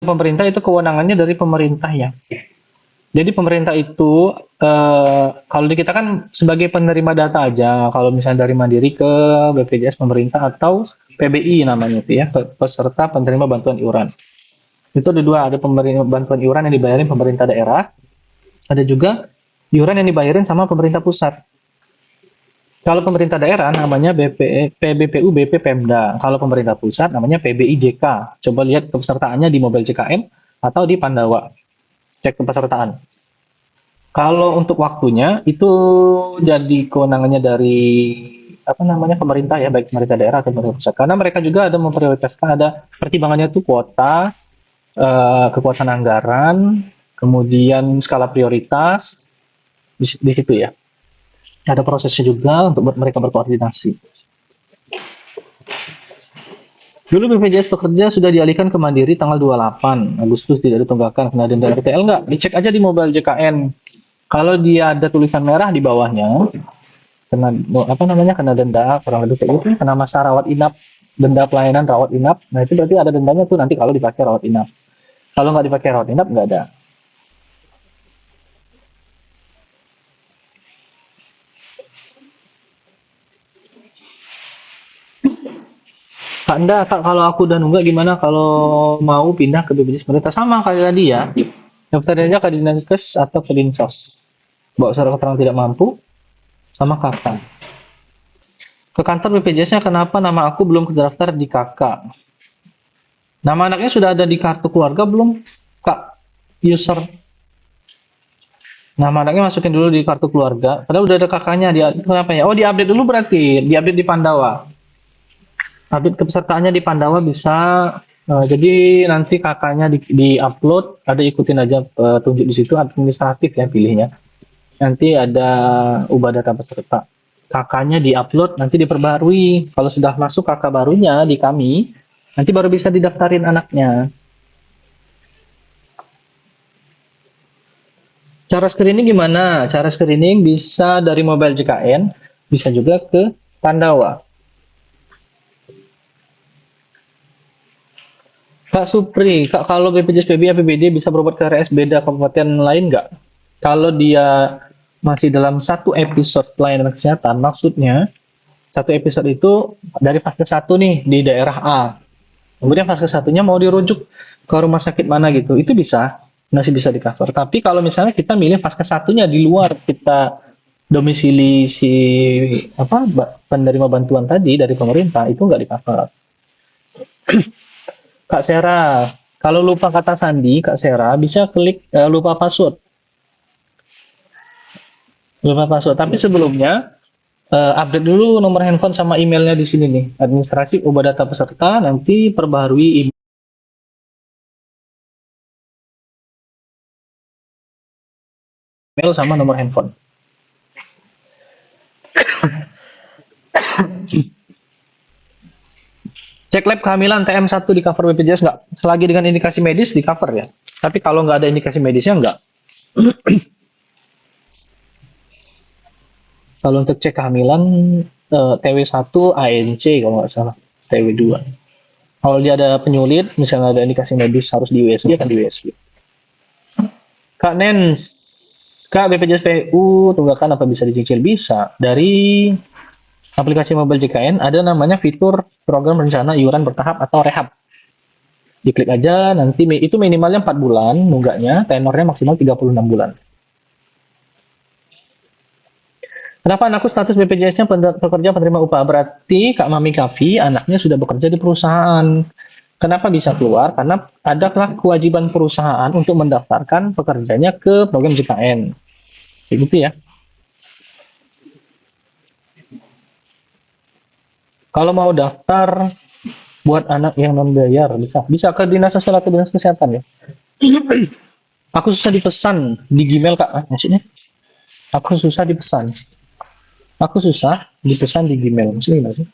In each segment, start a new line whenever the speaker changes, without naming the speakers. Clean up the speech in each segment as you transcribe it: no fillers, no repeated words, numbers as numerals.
pemerintah itu kewenangannya dari pemerintah ya. Jadi pemerintah itu kalau di kita kan sebagai penerima data aja. Kalau misalnya dari Mandiri ke BPJS pemerintah atau PBI namanya itu ya, peserta penerima bantuan iuran. Itu ada dua, ada pemerintah bantuan iuran yang dibayarin pemerintah daerah, ada juga iuran yang dibayarin sama pemerintah pusat. Kalau pemerintah daerah namanya PBPU BP Pemda. Kalau pemerintah pusat namanya PBIJK. Coba lihat kepesertaannya di Mobile JKN atau di Pandawa. Cek kepesertaan. Kalau untuk waktunya itu jadi kewenangannya dari apa namanya pemerintah ya, baik pemerintah daerah atau pemerintah pusat. Karena mereka juga ada memprioritaskan, ada pertimbangannya itu kuota, kekuatan anggaran, kemudian skala prioritas di situ ya. Ada prosesnya juga untuk mereka berkoordinasi. Dulu BPJS Pekerja sudah dialihkan ke Mandiri tanggal 28 Agustus, tidak ditunggakan kena denda RTL nggak? Dicek aja di Mobile JKN. Kalau dia ada tulisan merah di bawahnya, kena apa namanya kena denda kurang lebih kayak gitu, kena masa rawat inap, denda pelayanan rawat inap. Nah itu berarti ada dendanya tuh nanti kalau dipakai rawat inap. Kalau nggak dipakai rawat inap nggak ada. Kak, kalau aku udah nunggak gimana kalau mau pindah ke BPJS pemerintah sama kayak dia, daftar aja ke Dinkes atau ke Dinsos. Bawa surat keterangan tidak mampu sama kakak. Ke kantor BPJS-nya kenapa nama aku belum terdaftar di kakak? Nama anaknya sudah ada di kartu keluarga belum, Kak? User. Nama anaknya masukin dulu di kartu keluarga. Padahal udah ada kakaknya. Dia kenapa ya? Oh, diupdate dulu berarti. Diupdate di Pandawa. Update kepesertaannya di Pandawa bisa. Jadi nanti kakaknya di-upload. Ada ikutin aja tunjuk di situ administratif ya pilihnya. Nanti ada ubah data peserta. Kakaknya di-upload, nanti diperbarui. Kalau sudah masuk kakak barunya di kami, nanti baru bisa didaftarin anaknya. Cara screening gimana? Cara screening bisa dari Mobile JKN, bisa juga ke Pandawa. Kak Supri, Kak, kalau BPJS PBI APBD bisa berobat ke RS beda kabupaten lain nggak? Kalau dia masih dalam satu episode pelayanan kesehatan, maksudnya satu episode itu dari fase satu nih di daerah A. Kemudian fase satunya mau dirujuk ke rumah sakit mana gitu, itu bisa, masih bisa di cover. Tapi kalau misalnya kita milih fase satunya di luar kita domisili si apa penerima bantuan tadi dari pemerintah itu nggak di cover. Kak Sera, kalau lupa kata sandi, Kak Sera bisa klik lupa password, lupa password. Tapi sebelumnya update dulu nomor handphone sama emailnya di sini nih, administrasi ubah data peserta, nanti perbaharui email sama nomor handphone. Cek lab kehamilan TM1 di cover BPJS nggak? Selagi dengan indikasi medis di cover ya. Tapi kalau nggak ada indikasi medisnya nggak. Kalau untuk cek kehamilan TW1 ANC kalau nggak salah. TW2. Kalau dia ada penyulit, misalnya ada indikasi medis harus di USG, akan di USG. Kak Nens, Kak BPJS PU tunggakan apa bisa dicicil? Bisa. Dari aplikasi Mobile JKN ada namanya fitur program rencana iuran bertahap atau rehab. Diklik aja, nanti itu minimalnya 4 bulan nunggaknya, tenornya maksimal 36 bulan. Kenapa anakku status BPJS-nya pekerja penerima upah? Berarti Kak Mami Kavi anaknya sudah bekerja di perusahaan. Kenapa bisa keluar? Karena adalah kewajiban perusahaan untuk mendaftarkan pekerjanya ke program JKN. Begitu ya. Kalau mau daftar buat anak yang non bayar bisa ke dinas sosial atau dinas kesehatan ya. Aku susah dipesan di Gmail Kak, maksudnya. Aku susah dipesan. Aku susah dipesan di Gmail. Maksudnya gimana sih?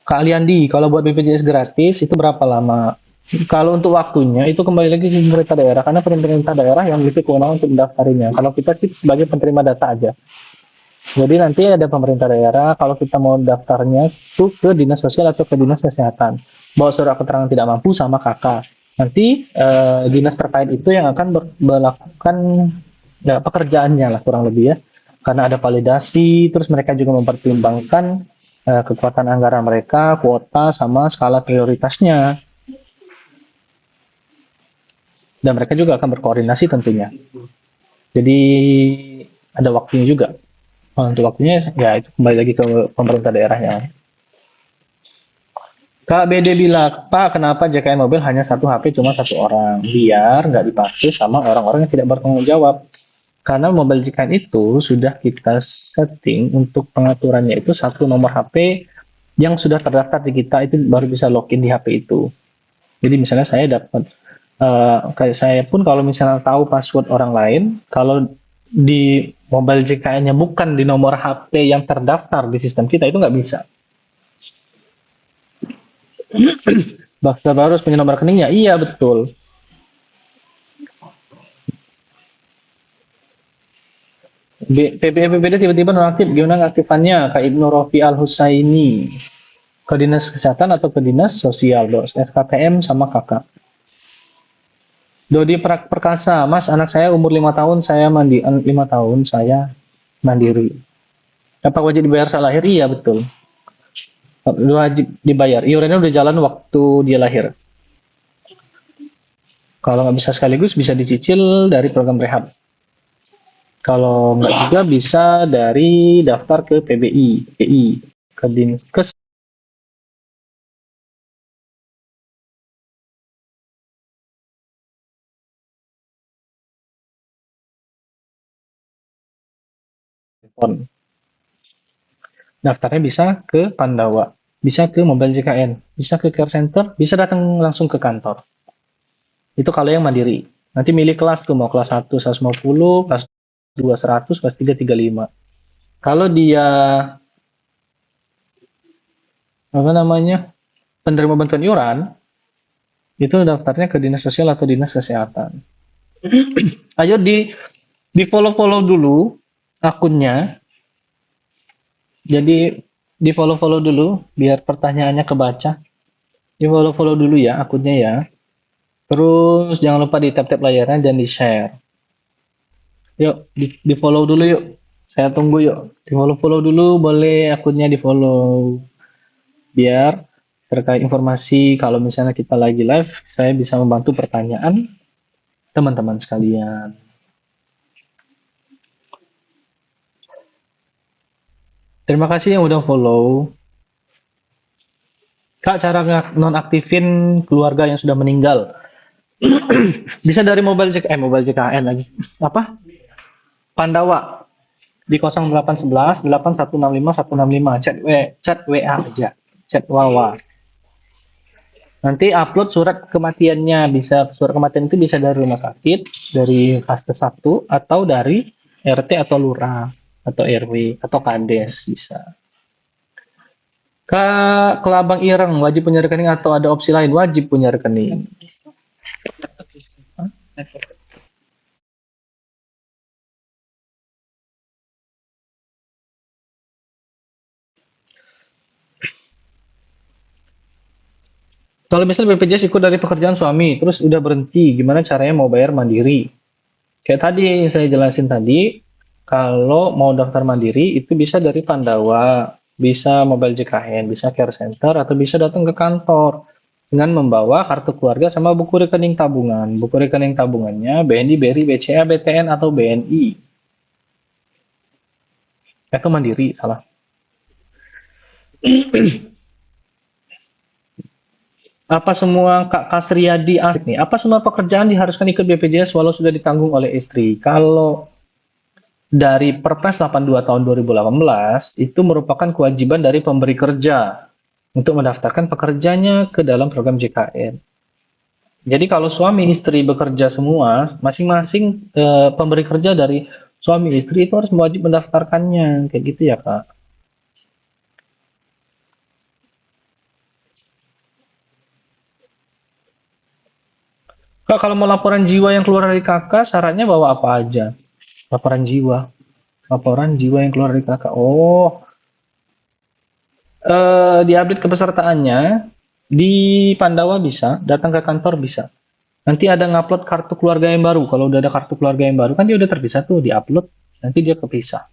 Kak Aliandi, kalau buat BPJS gratis itu berapa lama? Kalau untuk waktunya itu kembali lagi ke pemerintah daerah karena pemerintah daerah yang memiliki kewenangan untuk mendaftarinya. Kalau kita sih sebagai penerima data aja. Jadi nanti ada pemerintah daerah kalau kita mau daftarnya itu ke dinas sosial atau ke dinas kesehatan. bawa surat keterangan tidak mampu sama kakak. Nanti dinas terkait itu yang akan melakukan ya, pekerjaannya lah kurang lebih ya. Karena ada validasi, terus mereka juga mempertimbangkan kekuatan anggaran mereka, kuota, sama skala prioritasnya. Dan mereka juga akan berkoordinasi tentunya. Jadi ada waktunya juga. Untuk waktunya ya itu kembali lagi ke pemerintah daerahnya. Kak BD bilang, Pak, kenapa JKN mobil hanya satu HP cuma satu orang? Biar nggak dipakai sama orang-orang yang tidak bertanggung jawab. Karena mobile JKN itu sudah kita setting untuk pengaturannya itu satu nomor HP yang sudah terdaftar di kita itu baru bisa login di HP itu. Jadi misalnya saya dapat, kayak saya pun kalau misalnya tahu password orang lain, kalau di mobile JKN-nya bukan di nomor HP yang terdaftar di sistem kita itu nggak bisa. Bahkan harus punya nomor rekeningnya, iya betul. PPPD tiba-tiba nonaktif, gimana ngaktifannya? Kak Ibnu Rofi Al Husaini ke dinas kesehatan atau ke dinas sosial, bos? SKPM sama kakak. Dodi Perkasa, Mas, anak saya umur 5 tahun, saya 5 tahun saya mandiri. Apa wajib dibayar saat lahir? Iya betul. Wajib dibayar. Iurannya udah jalan waktu dia lahir. Kalau nggak bisa sekaligus bisa dicicil dari program rehab. Kalau nggak juga bisa dari daftar ke PBI, PI, ke Dinkes. Daftarnya bisa ke Pandawa, bisa ke Mobile JKN, bisa ke Care Center, bisa datang langsung ke kantor. Itu kalau yang mandiri. Nanti milih kelas tuh, mau kelas 1 150, kelas 2 100, kelas 3 35. Kalau dia apa namanya penerima bantuan iuran, itu daftarnya ke dinas sosial atau dinas kesehatan. Ayo di follow dulu akunnya. Jadi di follow dulu biar pertanyaannya kebaca. Di follow dulu ya akunnya ya. Terus jangan lupa di tap-tap layarnya dan di share. Yuk di follow dulu yuk. Saya tunggu yuk. Di follow dulu boleh akunnya di follow. Biar terkait informasi kalau misalnya kita lagi live, saya bisa membantu pertanyaan teman-teman sekalian. Terima kasih yang udah follow. Kak, cara nonaktifin keluarga yang sudah meninggal. Bisa dari mobile JKN lagi. Apa? Pandawa di 0811 8165 165 chat WA aja. Chat WA. Nanti upload surat kematiannya, bisa surat kematian itu bisa dari rumah sakit, dari Vaskes 1 atau dari RT atau lurah atau RW atau Kades bisa. Kelabang Ireng wajib punya rekening atau ada opsi lain? Wajib punya rekening. Kalau misalnya BPJS ikut dari pekerjaan suami, terus udah berhenti, gimana caranya mau bayar mandiri? Kayak tadi yang saya jelasin tadi, kalau mau daftar mandiri itu bisa dari Pandawa, bisa Mobile JKN, bisa Care Center, atau bisa datang ke kantor dengan membawa kartu keluarga sama buku rekening tabungan. Buku rekening tabungannya BNI, BRI, BCA, BTN, atau BNI. Itu mandiri, salah. Apa semua Kak Kasriyadi asik nih? Apa semua pekerjaan diharuskan ikut BPJS walau sudah ditanggung oleh istri? Kalau dari Perpres 82 tahun 2018 itu merupakan kewajiban dari pemberi kerja untuk mendaftarkan pekerjanya ke dalam program JKN. Jadi kalau suami istri bekerja semua, masing-masing pemberi kerja dari suami istri itu harus wajib mendaftarkannya, kayak gitu ya Kak. Kak, kalau mau laporan jiwa yang keluar dari kakak, syaratnya bawa apa aja? Laporan jiwa. Laporan jiwa yang keluar dari kakak. Oh, di update kepesertaannya. Di Pandawa bisa, datang ke kantor bisa. Nanti ada ngupload kartu keluarga yang baru. Kalau udah ada kartu keluarga yang baru kan dia udah terpisah tuh, diupload, nanti dia kepisah.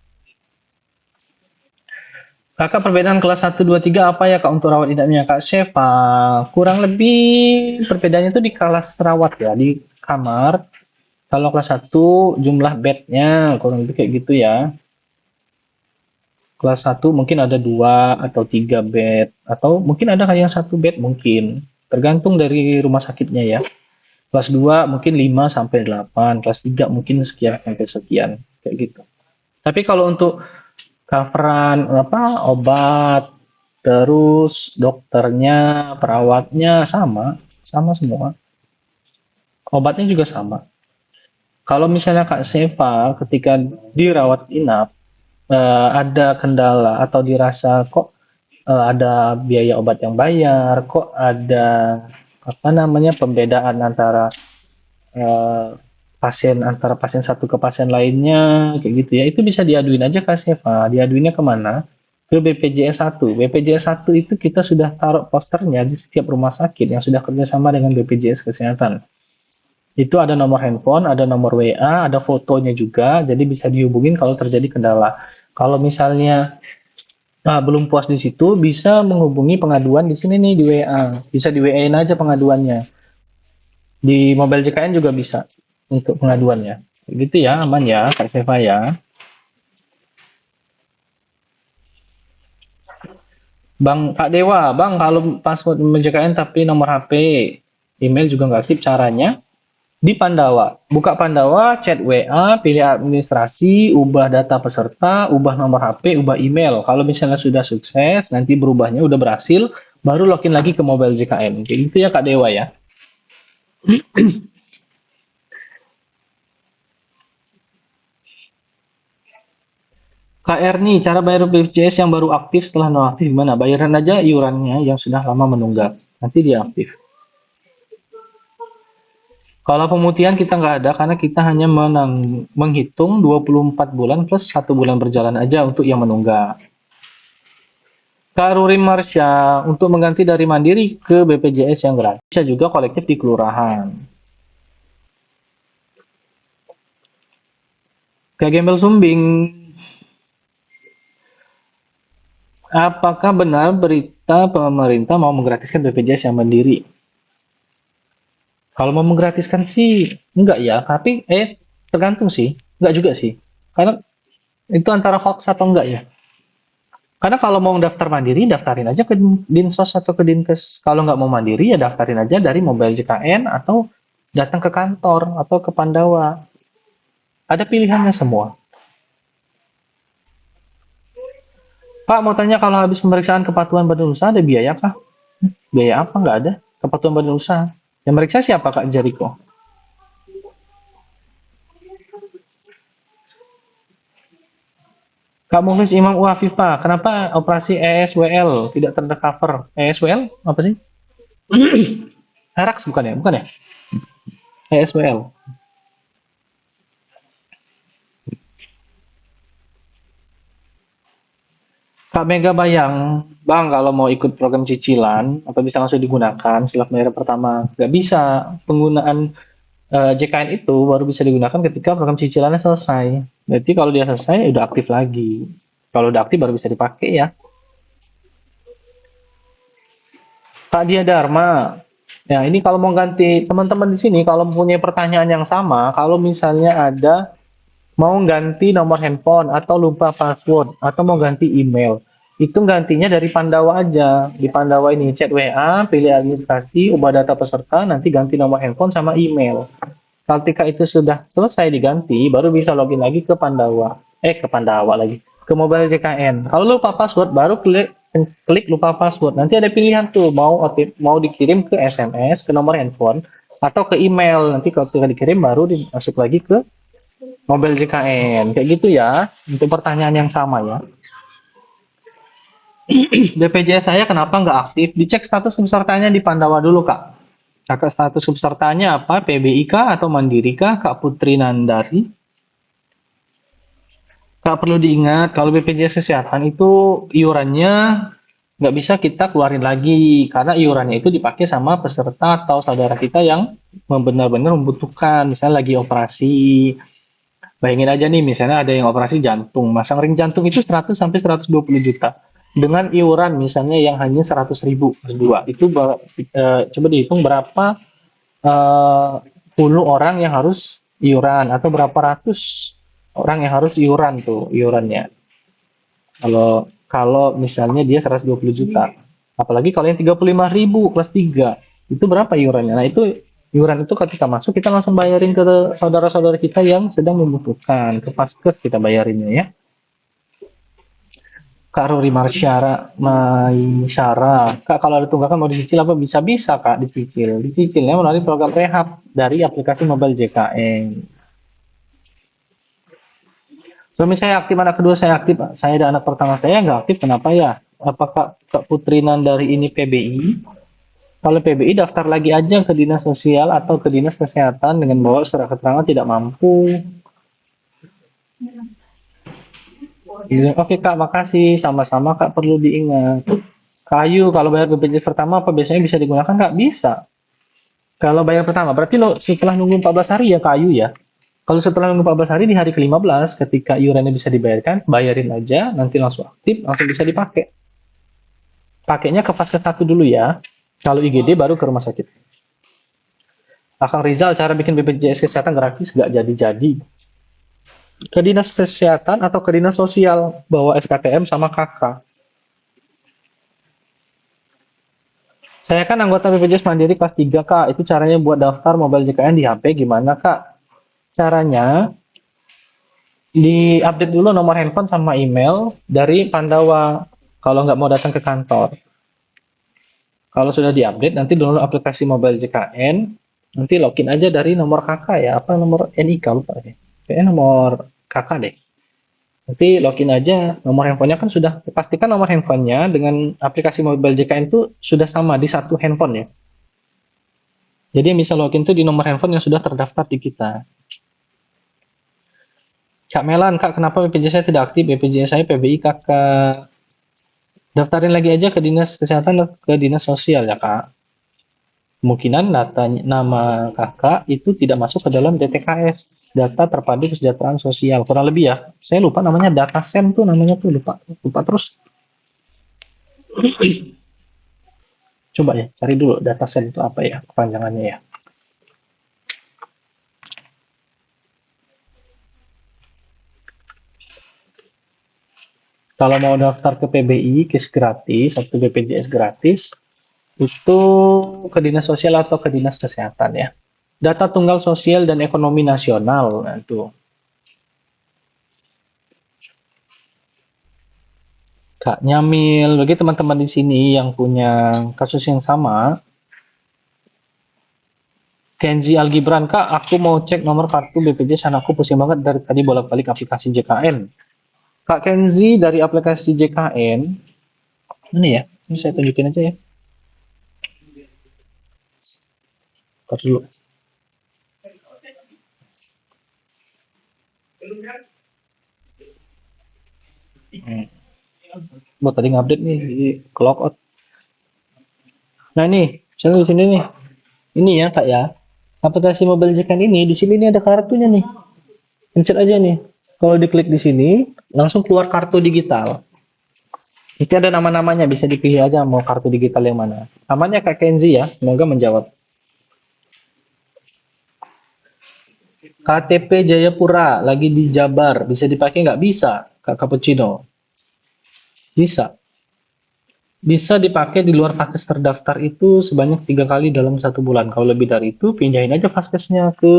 Kakak perbedaan kelas 1, 2, 3 apa ya Kak untuk rawat inapnya Kak Shefa? Kurang lebih perbedaannya tuh di kelas rawat ya, di kamar. Kalau kelas 1 jumlah bednya kurang lebih kayak gitu ya. Kelas 1 mungkin ada 2 atau 3 bed. Atau mungkin ada kayak yang 1 bed mungkin. Tergantung dari rumah sakitnya ya. Kelas 2 mungkin 5 sampai 8, kelas 3 mungkin sekian sampai sekian, kayak gitu. Tapi kalau untuk coveran apa obat, terus dokternya, perawatnya sama, sama semua. Obatnya juga sama. Kalau misalnya Kak Seva ketika dirawat inap ada kendala atau dirasa kok ada biaya obat yang bayar, kok ada apa namanya pembedaan antara eh, pasien satu ke pasien lainnya kayak gitu ya, itu bisa diaduin aja ke Seva. Diaduinnya kemana? Ke BPJS 1. BPJS 1 itu kita sudah taruh posternya di setiap rumah sakit yang sudah kerjasama dengan BPJS Kesehatan. Itu ada nomor handphone, ada nomor WA, ada fotonya juga, jadi bisa dihubungin kalau terjadi kendala. Kalau misalnya belum puas di situ, bisa menghubungi pengaduan di sini nih di WA. Bisa di WA-in aja pengaduannya. Di Mobile JKN juga bisa untuk pengaduannya. Gitu ya, aman ya, Kak Seva ya. Bang Kak Dewa, Bang kalau password Mobile JKN tapi nomor HP, email juga nggak aktif caranya. Di Pandawa, buka Pandawa, chat WA, pilih administrasi, ubah data peserta, ubah nomor HP, ubah email. Kalau misalnya sudah sukses, nanti berubahnya udah berhasil, baru login lagi ke Mobile JKN. Kayak gitu ya Kak Dewa ya. Kak Erni, cara bayar BPJS yang baru aktif setelah nonaktif gimana? Bayaran aja iurannya yang sudah lama menunggak. Nanti dia aktif. Kalau pemutihan kita nggak ada karena kita hanya menghitung 24 bulan plus 1 bulan berjalan aja untuk yang menunggak. Kak Rurim Marsha, untuk mengganti dari Mandiri ke BPJS yang gratis, bisa juga kolektif di kelurahan. Kak Gembel Sumbing, apakah benar berita pemerintah mau menggratiskan BPJS yang mandiri? Kalau mau menggratiskan sih enggak ya, tapi tergantung sih, enggak juga sih. Karena itu antara hoax atau enggak ya. Karena kalau mau daftar mandiri, daftarin aja ke Dinsos atau ke Dinkes. Kalau nggak mau mandiri, ya daftarin aja dari Mobile JKN atau datang ke kantor atau ke Pandawa. Ada pilihannya semua. Pak, mau tanya kalau habis pemeriksaan kepatuhan badan usaha ada biaya kah? Biaya apa? Nggak ada. Kepatuhan badan usaha. Yang meriksa siapa Kak Jariko? Kak Mukhlis Imam Wafifah, kenapa operasi ESWL tidak tercover? ESWL apa sih? Herax bukan ya? Bukan ya? ESWL. Kak Mega Bayang, Bang kalau mau ikut program cicilan, apa bisa langsung digunakan setelah pembayaran pertama? Nggak bisa. Penggunaan JKN itu baru bisa digunakan ketika program cicilannya selesai. Berarti kalau dia selesai, ya udah aktif lagi. Kalau udah aktif baru bisa dipakai ya. Kak Dia Dharma, ya ini kalau mau ganti teman-teman di sini, kalau punya pertanyaan yang sama, kalau misalnya ada mau ganti nomor handphone atau lupa password atau mau ganti email, itu gantinya dari Pandawa aja. Di Pandawa ini chat WA, pilih administrasi, ubah data peserta, nanti ganti nomor handphone sama email. Ketika itu sudah selesai diganti, baru bisa login lagi ke Pandawa. Ke Pandawa lagi. Ke Mobile JKN. Kalau lupa password, baru klik lupa password. Nanti ada pilihan tuh, mau dikirim ke SMS, ke nomor handphone, atau ke email. Nanti kalau dikirim, baru dimasuk lagi ke Mobile JKN. Kayak gitu ya, untuk pertanyaan yang sama ya. BPJS saya kenapa nggak aktif? Dicek status pesertanya di Pandawa dulu, Kak. Kakak status pesertanya apa? PBI kah atau Mandiri kah? Kak Putri Nandari. Kak perlu diingat kalau BPJS Kesehatan itu iurannya nggak bisa kita keluarin lagi karena iurannya itu dipakai sama peserta atau saudara kita yang benar-benar membutuhkan, misalnya lagi operasi. Bayangin aja nih, misalnya ada yang operasi jantung, masang ring jantung itu 100 sampai 120 juta. Dengan iuran misalnya yang hanya 100 ribu berdua, itu coba dihitung berapa eh, puluh orang yang harus iuran atau berapa ratus orang yang harus iuran tuh iurannya. Kalau kalau misalnya dia 120 juta. Apalagi kalau yang 35 ribu kelas 3 itu berapa iurannya? Nah, itu iuran itu ketika masuk kita langsung bayarin ke saudara-saudara kita yang sedang membutuhkan, ke Paskes kita bayarinnya ya. Kak Ruri Marsyara, Maisyara. Kak, kalau ada tunggakan mau dicicil apa? Bisa-bisa, Kak, dicicil. Dicicilnya melalui program rehab dari aplikasi mobile JKN. Suami saya aktif, anak kedua saya aktif. Saya dan anak pertama saya nggak aktif, kenapa ya? Apakah Kak Putrinan dari ini PBI? Kalau PBI daftar lagi aja ke dinas sosial atau ke dinas kesehatan dengan bawa surat keterangan tidak mampu. Iya, oke Kak, makasih. Sama-sama Kak, perlu diingat. Kayu, kalau bayar BPJS pertama apa biasanya bisa digunakan Kak? Bisa. Kalau bayar pertama, berarti lo setelah nunggu 14 hari ya kayu ya. Kalau setelah nunggu 14 hari di hari ke-15 ketika iurannya bisa dibayarkan, bayarin aja, nanti langsung aktif, langsung bisa dipakai. Pakainya ke fase 1 dulu ya. Kalau IGD baru ke rumah sakit. Akang Rizal, cara bikin BPJS kesehatan gratis nggak jadi-jadi. Ke dinas kesehatan atau ke dinas sosial, bawa SKTM sama KK. Saya kan anggota BPJS Mandiri kelas 3 Kak. Itu caranya buat daftar mobile JKN di HP gimana Kak? Caranya di-update dulu nomor handphone sama email dari Pandawa kalau nggak mau datang ke kantor. Kalau sudah diupdate, nanti download aplikasi mobile JKN, nanti login aja dari nomor kakak ya, apa nomor NIK lupa deh. Kayaknya nomor kakak deh. Nanti login aja, nomor handphonenya kan sudah, pastikan nomor handphonenya dengan aplikasi mobile JKN itu sudah sama di satu handphone ya. Jadi yang bisa login itu di nomor handphone yang sudah terdaftar di kita. Kak Melan, Kak kenapa BPJS saya tidak aktif? BPJS saya PBI kakak. Daftarin lagi aja ke dinas kesehatan atau ke dinas sosial ya kak. Kemungkinan data nama kakak itu tidak masuk ke dalam DTKS, data terpadu kesejahteraan sosial. Kurang lebih ya. Saya lupa namanya data sen tuh namanya tuh lupa. Lupa terus. Coba ya, cari dulu data sen itu apa ya kepanjangannya ya. Kalau mau daftar ke PBI, KIS gratis, atau BPJS gratis, itu ke dinas sosial atau ke dinas kesehatan ya. Data tunggal sosial dan ekonomi nasional, nah itu. Kak Nyamil, bagi teman-teman di sini yang punya kasus yang sama, Kenzi Algibran, Kak, aku mau cek nomor kartu BPJS anakku pusing banget dari tadi bolak-balik aplikasi JKN. Kak Kenzi dari aplikasi JKN, ini ya, ini saya tunjukin aja ya. Ntar dulu. Hmm. Buat tadi ngupdate nih di clock out. Nah nih, misalnya di sini nih, ini ya kak ya, aplikasi mobile JKN ini di sini nih ada kartunya nih. Pencet aja nih. Kalau diklik di sini, langsung keluar kartu digital. Ini ada nama-namanya, bisa dipilih aja mau kartu digital yang mana. Namanya Kak Kenzi ya, semoga menjawab. KTP Jayapura, lagi di Jabar, bisa dipakai nggak? Bisa, Kak Cappuccino. Bisa. Bisa dipakai di luar vaskes terdaftar itu sebanyak 3 kali dalam 1 bulan. Kalau lebih dari itu, pindahin aja vaskesnya ke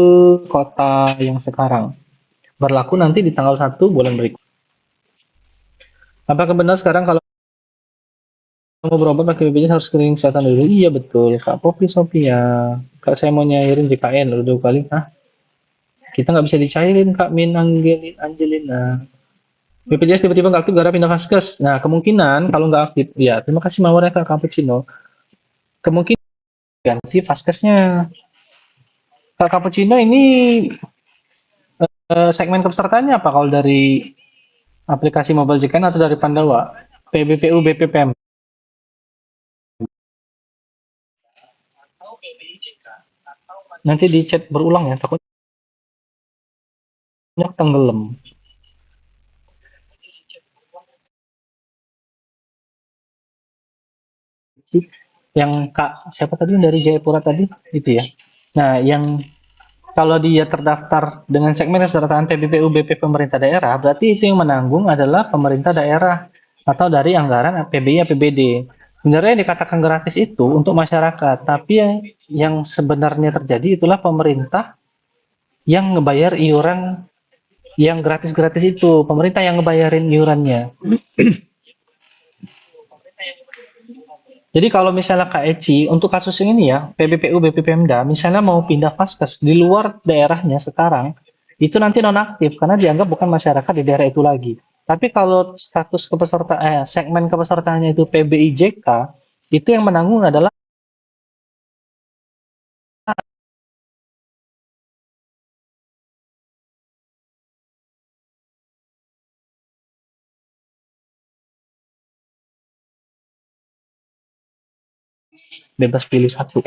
kota yang sekarang. Berlaku nanti di tanggal 1 bulan berikut. Apakah benar sekarang kalau mau berobat pakai BPJS harus screening kesehatan dulu? Iya betul, Kak Popi Sophia. Kak saya mau nyairin JKN udah 2 kali. Hah? Kita nggak bisa dicairin Kak Min Angelina. BPJS tiba-tiba nggak aktif gara pindah vaskes. Nah kemungkinan kalau nggak aktif, ya terima kasih mawarnya Kak Cappuccino. Kemungkinan ganti vaskesnya. Kak Cappuccino ini segmen kepesertaannya apa kalau dari aplikasi mobile JKN atau dari Pandawa? PBPU BPPM. nanti di chat berulang ya, takutnya tenggelam. Yang Kak, siapa tadi yang dari Jayapura tadi? Itu ya. Nah, yang kalau dia terdaftar dengan segmen kesejahteraan PBPU BP pemerintah daerah, berarti itu yang menanggung adalah pemerintah daerah atau dari anggaran APBI APBD. Sebenarnya yang dikatakan gratis itu untuk masyarakat, tapi yang sebenarnya terjadi itulah pemerintah yang ngebayar iuran yang gratis-gratis itu. Pemerintah yang ngebayarin iurannya. Jadi kalau misalnya Kak Eci, untuk kasus ini ya, PBPU, BPPMDA, misalnya mau pindah vaskes di luar daerahnya sekarang, itu nanti nonaktif karena dianggap bukan masyarakat di daerah itu lagi. Tapi kalau status kepesertaan, segmen kepesertaannya itu PBIJK, itu yang menanggung adalah bebas pilih satu.